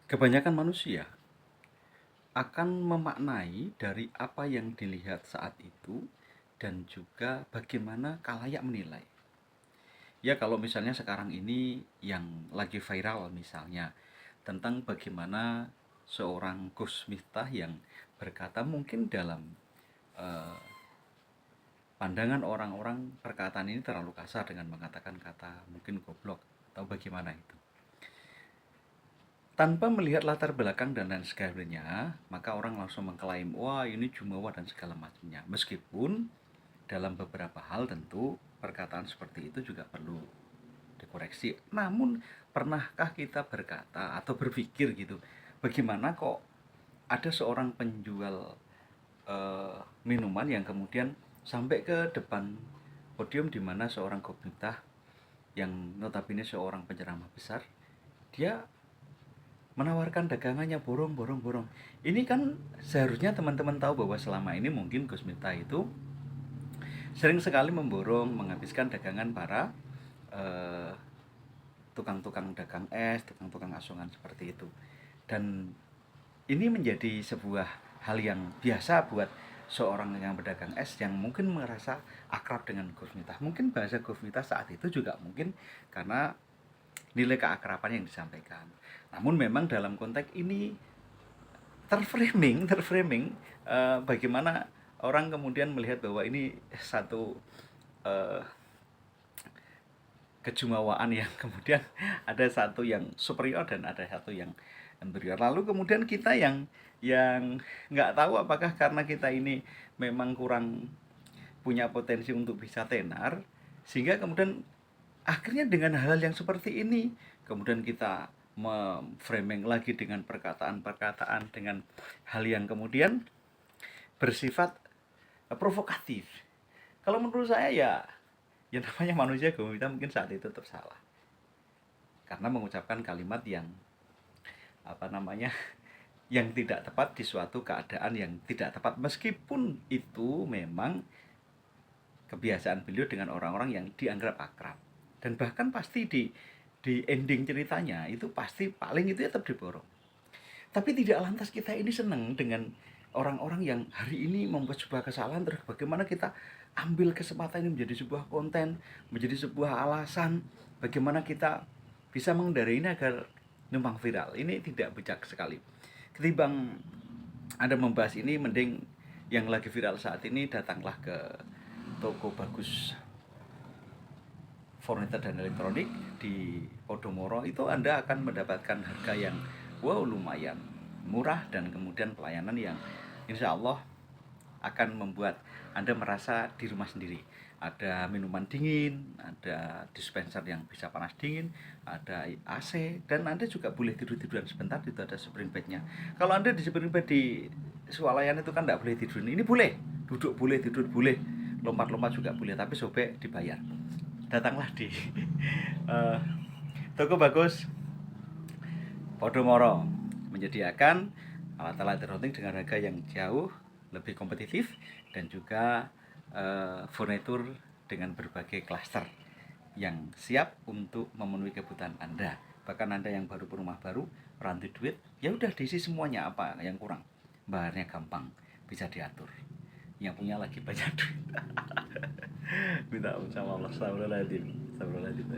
Kebanyakan manusia akan memaknai dari apa yang dilihat saat itu dan juga bagaimana kalayak menilai. Ya kalau misalnya sekarang ini yang lagi viral misalnya tentang bagaimana seorang Gus Miftah yang berkata mungkin dalam eh, pandangan orang-orang perkataan ini terlalu kasar dengan mengatakan kata mungkin goblok atau bagaimana itu. Tanpa melihat latar belakang dan lain sebagainya, maka orang langsung mengklaim, wah ini jumawa dan segala macamnya. Meskipun dalam beberapa hal tentu perkataan seperti itu juga perlu dikoreksi. Namun, pernahkah kita berkata atau berpikir gitu, bagaimana kok ada seorang penjual minuman yang kemudian sampai ke depan podium di mana seorang gobitah yang notabene seorang penceramah besar, dia menawarkan dagangannya borong borong borong. Ini kan seharusnya teman-teman tahu bahwa selama ini mungkin Gus Miftah itu sering sekali memborong, menghabiskan dagangan para eh, tukang-tukang dagang es, tukang-tukang asongan seperti itu. Dan ini menjadi sebuah hal yang biasa buat seorang yang berdagang es yang mungkin merasa akrab dengan Gus Miftah. Mungkin bahasa Gus Miftah saat itu juga mungkin karena nilai keakraban yang disampaikan. Namun memang dalam konteks ini terframing bagaimana orang kemudian melihat bahwa ini satu uh, kejumawaan yang kemudian ada satu yang superior dan ada satu yang inferior. Lalu kemudian kita yang nggak tahu apakah karena kita ini memang kurang punya potensi untuk bisa tenar, sehingga kemudian akhirnya dengan hal yang seperti ini kemudian kita memframing lagi dengan perkataan-perkataan dengan hal yang kemudian bersifat provokatif. Kalau menurut saya ya namanya manusia kita mungkin saat itu tetap salah karena mengucapkan kalimat yang apa namanya yang tidak tepat di suatu keadaan yang tidak tepat, meskipun itu memang kebiasaan beliau dengan orang-orang yang dianggap akrab. Dan bahkan pasti di ending ceritanya itu pasti paling itu ya tetap diborong. Tapi tidak lantas kita ini senang dengan orang-orang yang hari ini membuat sebuah kesalahan, terus bagaimana kita ambil kesempatan ini menjadi sebuah konten, menjadi sebuah alasan bagaimana kita bisa mengendari ini agar numpang viral. Ini tidak bijak sekali. Ketimbang Anda membahas ini, mending yang lagi viral saat ini datanglah ke toko bagus furniture dan elektronik di Podomoro. Itu Anda akan mendapatkan harga yang wow lumayan murah dan kemudian pelayanan yang insya Allah akan membuat Anda merasa di rumah sendiri. Ada minuman dingin, ada dispenser yang bisa panas dingin, ada AC, dan Anda juga boleh tidur-tiduran sebentar. Itu ada spring bednya. Kalau Anda di spring bed di swalayan itu kan tidak boleh tidur. Ini boleh, duduk boleh, tidur boleh, lompat-lompat juga boleh, tapi sobek dibayar. Datanglah di uh, toko bagus Podomoro, menyediakan alat-alat elektronik dengan harga yang jauh lebih kompetitif dan juga furnitur dengan berbagai klaster yang siap untuk memenuhi kebutuhan Anda. Bahkan Anda yang baru rumah baru, rantai duit, ya udah diisi semuanya, apa yang kurang. Bayarnya gampang, bisa diatur. Yang punya lagi banyak duit. Minta sama Allah, astagfirullahaladzim.